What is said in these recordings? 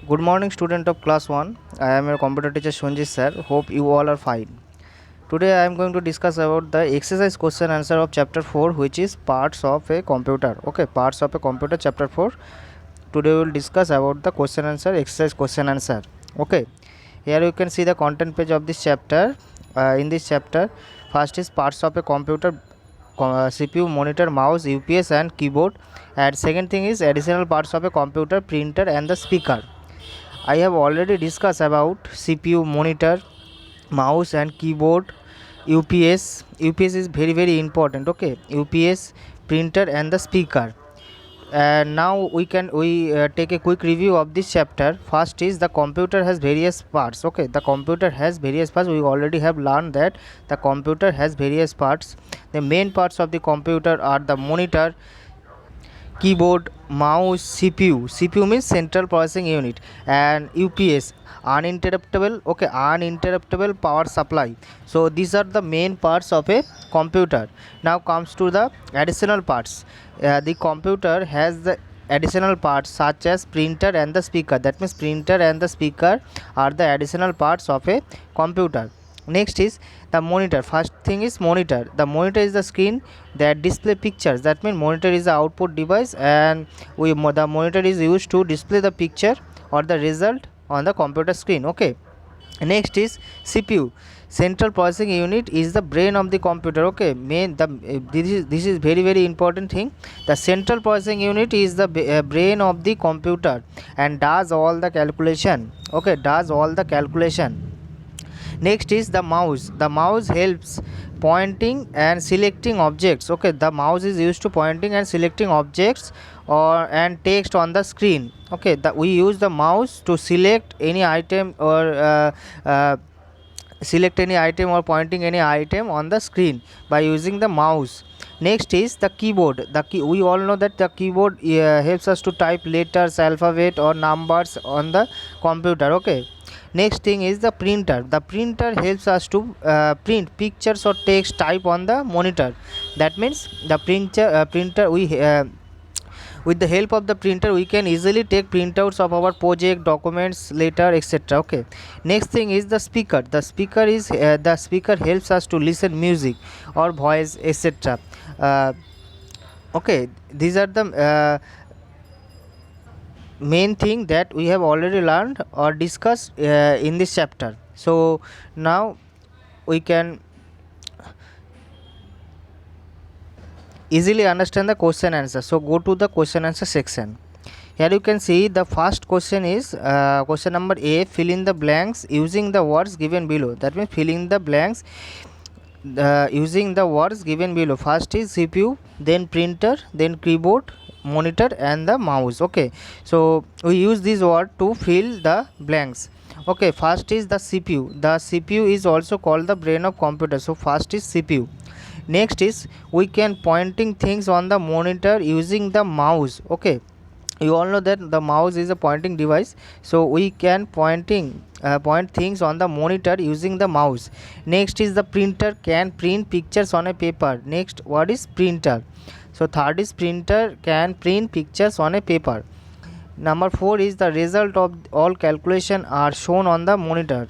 Good morning, student of class 1. I am your computer teacher Shonji sir. Hope you all are fine. Today I am going to discuss about the exercise question answer of chapter 4, which is parts of a computer. Okay, parts of a computer chapter 4. Today we will discuss about the question answer exercise question answer. Okay, here you can see the content page of this chapter. In this chapter, first is parts of a computer, CPU, monitor, mouse, UPS and keyboard, and second thing is additional parts of a computer, printer and the speaker. I have already discussed about CPU, monitor, mouse and keyboard, UPS. UPS is very important. Okay, UPS, printer and the speaker. And now we take a quick review of this chapter. First is the computer has various parts. Okay, the computer has various parts. We already have learned that the computer has various parts. The main parts of the computer are the monitor, keyboard, mouse, CPU means central processing unit, and UPS, uninterruptible power supply. So these are the main parts of a computer. Now comes to the additional parts. The computer has the additional parts such as printer and the speaker. That means printer and the speaker are the additional parts of a computer. Next is the monitor. First thing is monitor. The monitor is the screen that display pictures. That means monitor is the output device, and the monitor is used to display the picture or the result on the computer screen. Okay, next is CPU, central processing unit, is the brain of the computer. Okay, this is very important thing. The central processing unit is the brain of the computer and does all the calculation. Okay, does all the calculation. Next is the mouse. The mouse helps pointing and selecting objects. Okay, the mouse is used to pointing and selecting objects or and text on the screen. Okay, we use the mouse to select any item or select any item or pointing any item on the screen by using the mouse. Next is the keyboard. We all know that the keyboard helps us to type letters, alphabet or numbers on the computer. Okay, next thing is the printer. The printer helps us to print pictures or text type on the monitor. That means the printer we with the help of the printer we can easily take printouts of our project, documents, letter, etc. Okay, next thing is the speaker. The speaker helps us to listen music or voice, etc. Okay, these are the main thing that we have already learned or discussed in this chapter. So now we can easily understand the question answer. So go to the question answer section. Here you can see the first question is question number A, fill in the blanks using the words given below. That means fill in the blanks using the words given below. First is CPU, then printer, then keyboard, monitor and the mouse. Okay, so we use this word to fill the blanks. Okay, first is the CPU. The CPU is also called the brain of computer. So first is CPU. Next is we can pointing things on the monitor using the mouse. Okay, you all know that the mouse is a pointing device, so we can point things on the monitor using the mouse. Next is the printer, can print pictures on a paper. Next what is printer? So third is printer can print pictures on a paper. Number 4 is the result of all calculation are shown on the monitor.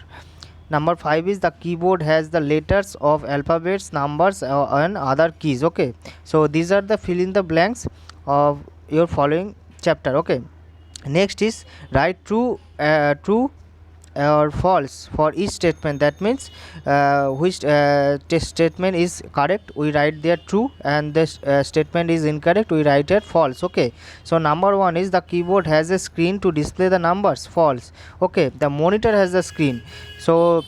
Number 5 is the keyboard has the letters of alphabets, numbers and other keys. Okay, so these are the fill in the blanks of your following chapter. Okay, next is write true or false for each statement. That means which statement is correct, we write there true, and this statement is incorrect, we write it false. Okay, so number 1 is the keyboard has a screen to display the numbers. False. Okay, the monitor has a screen, so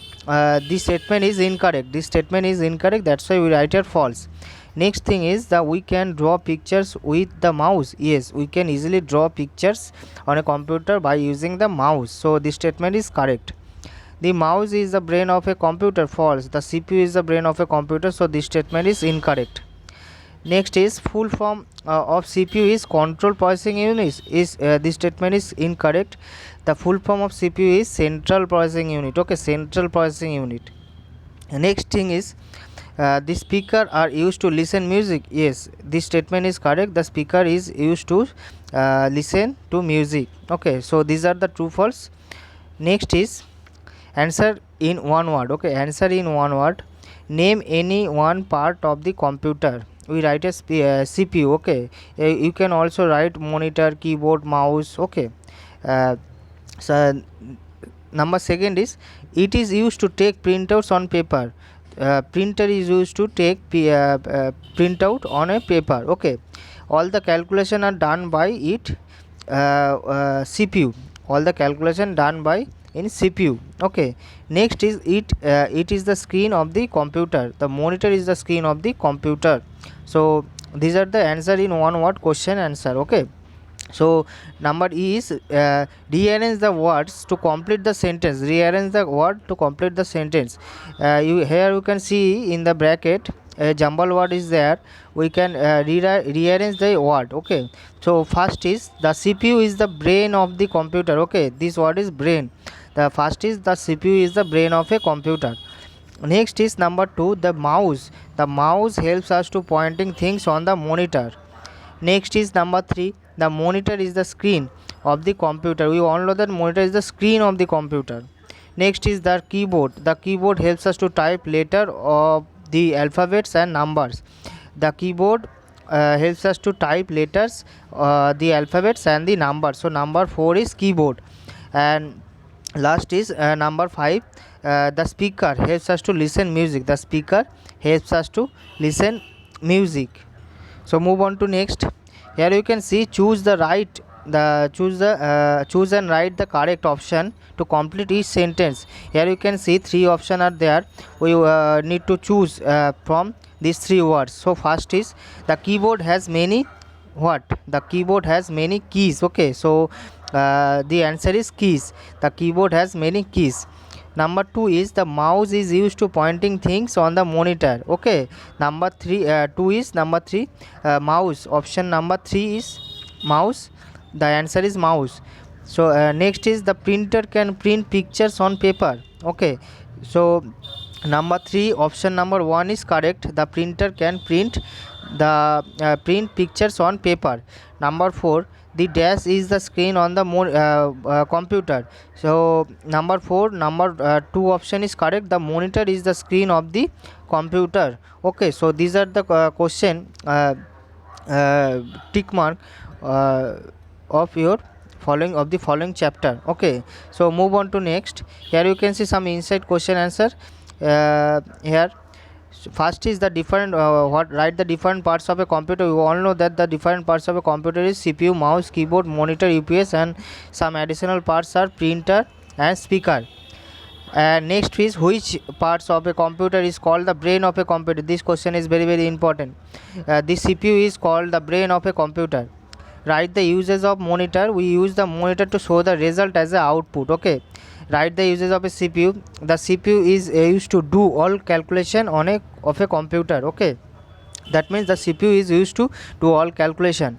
this statement is incorrect. That's why we write it false. Next thing is that we can draw pictures with the mouse. Yes, we can easily draw pictures on a computer by using the mouse, so this statement is correct. The mouse is the brain of a computer. False. The CPU is the brain of a computer, so this statement is incorrect. Next is full form of CPU is control processing unit. This statement is incorrect. The full form of CPU is central processing unit. Okay, central processing unit. Next thing is the speaker are used to listen music. Yes, this statement is correct. The speaker is used to listen to music. Okay, so these are the true false. Next is answer in one word. Okay, answer in one word. Name any one part of the computer. We write a CPU. Okay, you can also write monitor, keyboard, mouse. Okay, uh, so number second is it is used to take printouts on paper. Printer is used to take printout on a paper. Okay, all the calculation are done by it CPU. All the calculation done by in CPU. Okay, next is it is the screen of the computer. The monitor is the screen of the computer. So these are the answer in one word question answer. Okay, so number E is rearrange the words to complete the sentence. Rearrange the word to complete the sentence. You can see in the bracket a jumble word is there. We can rearrange the word. Okay, so first is the CPU is the brain of the computer. Okay, this word is brain. The first is the CPU is the brain of a computer. Next is number 2, the mouse. The mouse helps us to pointing things on the monitor. Next is number 3, the monitor is the screen of the computer. We all know that monitor is the screen of the computer. Next is the keyboard. The keyboard helps us to type letter of the alphabets and numbers. The keyboard helps us to type letters, the alphabets and the numbers. So number 4 is keyboard. And last is number 5, the speaker helps us to listen music. The speaker helps us to listen music. So move on to next. Here you can see choose and write the correct option to complete each sentence. Here you can see 3 options are there. We need to choose from these 3 words. So first is the keyboard has many what? The keyboard has many keys. Okay, so the answer is keys. The keyboard has many keys. Number 2 is the mouse is used to pointing things on the monitor. Okay, number 3 2 is number 3 mouse. Option number 3 is mouse. The answer is mouse. So next is the printer can print pictures on paper. Okay, so number 3 option number 1 is correct. The printer can print print pictures on paper. Number 4, the dash is the screen on the computer. So number 2 option is correct. The monitor is the screen of the computer. Okay, so these are the question tick mark of your following chapter. Okay, so move on to next. Here you can see some inside question answer. Here first is the different write the different parts of a computer. You all know that the different parts of a computer is CPU, mouse, keyboard, monitor, UPS, and some additional parts are printer and speaker. Next is which parts of a computer is called the brain of a computer. This question is very important. The CPU is called the brain of a computer. Write the uses of monitor. We use the monitor to show the result as a output. Okay, write the uses of a CPU. The CPU is used to do all calculation of a computer. Okay, that means the CPU is used to do all calculation.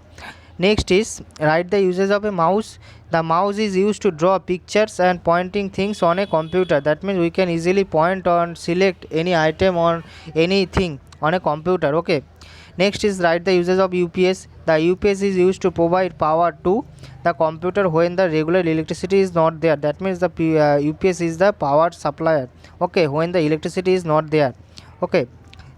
Next is write the uses of a mouse. The mouse is used to draw pictures and pointing things on a computer. That means we can easily point on select any item on anything on a computer. Okay, next is write the uses of UPS. The UPS is used to provide power to the computer when the regular electricity is not there. That means the UPS is the power supplier. Okay, when the electricity is not there. Okay,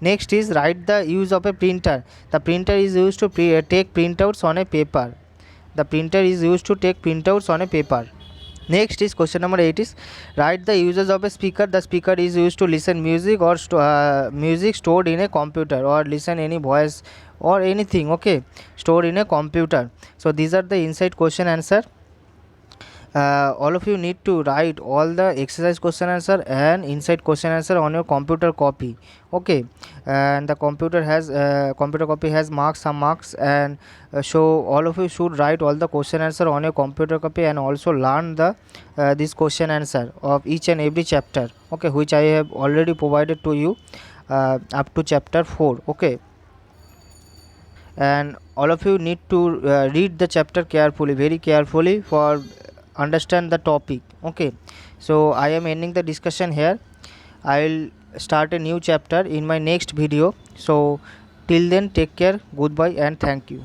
next is write the use of a printer. The printer is used to take printouts on a paper. The printer is used to take printouts on a paper. Next is question number 8 is write the uses of a speaker. The speaker is used to listen music or music stored in a computer, or listen any voice or anything. Okay, stored in a computer. So these are the inside question answer. All of you need to write all the exercise question answer and inside question answer on your computer copy. Okay, and the computer copy has some marks, and so all of you should write all the question answer on your computer copy, and also learn the this question answer of each and every chapter. Okay, which I have already provided to you up to chapter 4. Okay, and all of you need to read the chapter carefully, very carefully, for understand the topic. Okay, so I am ending the discussion here. I will start a new chapter in my next video. So till then, take care, goodbye, and thank you.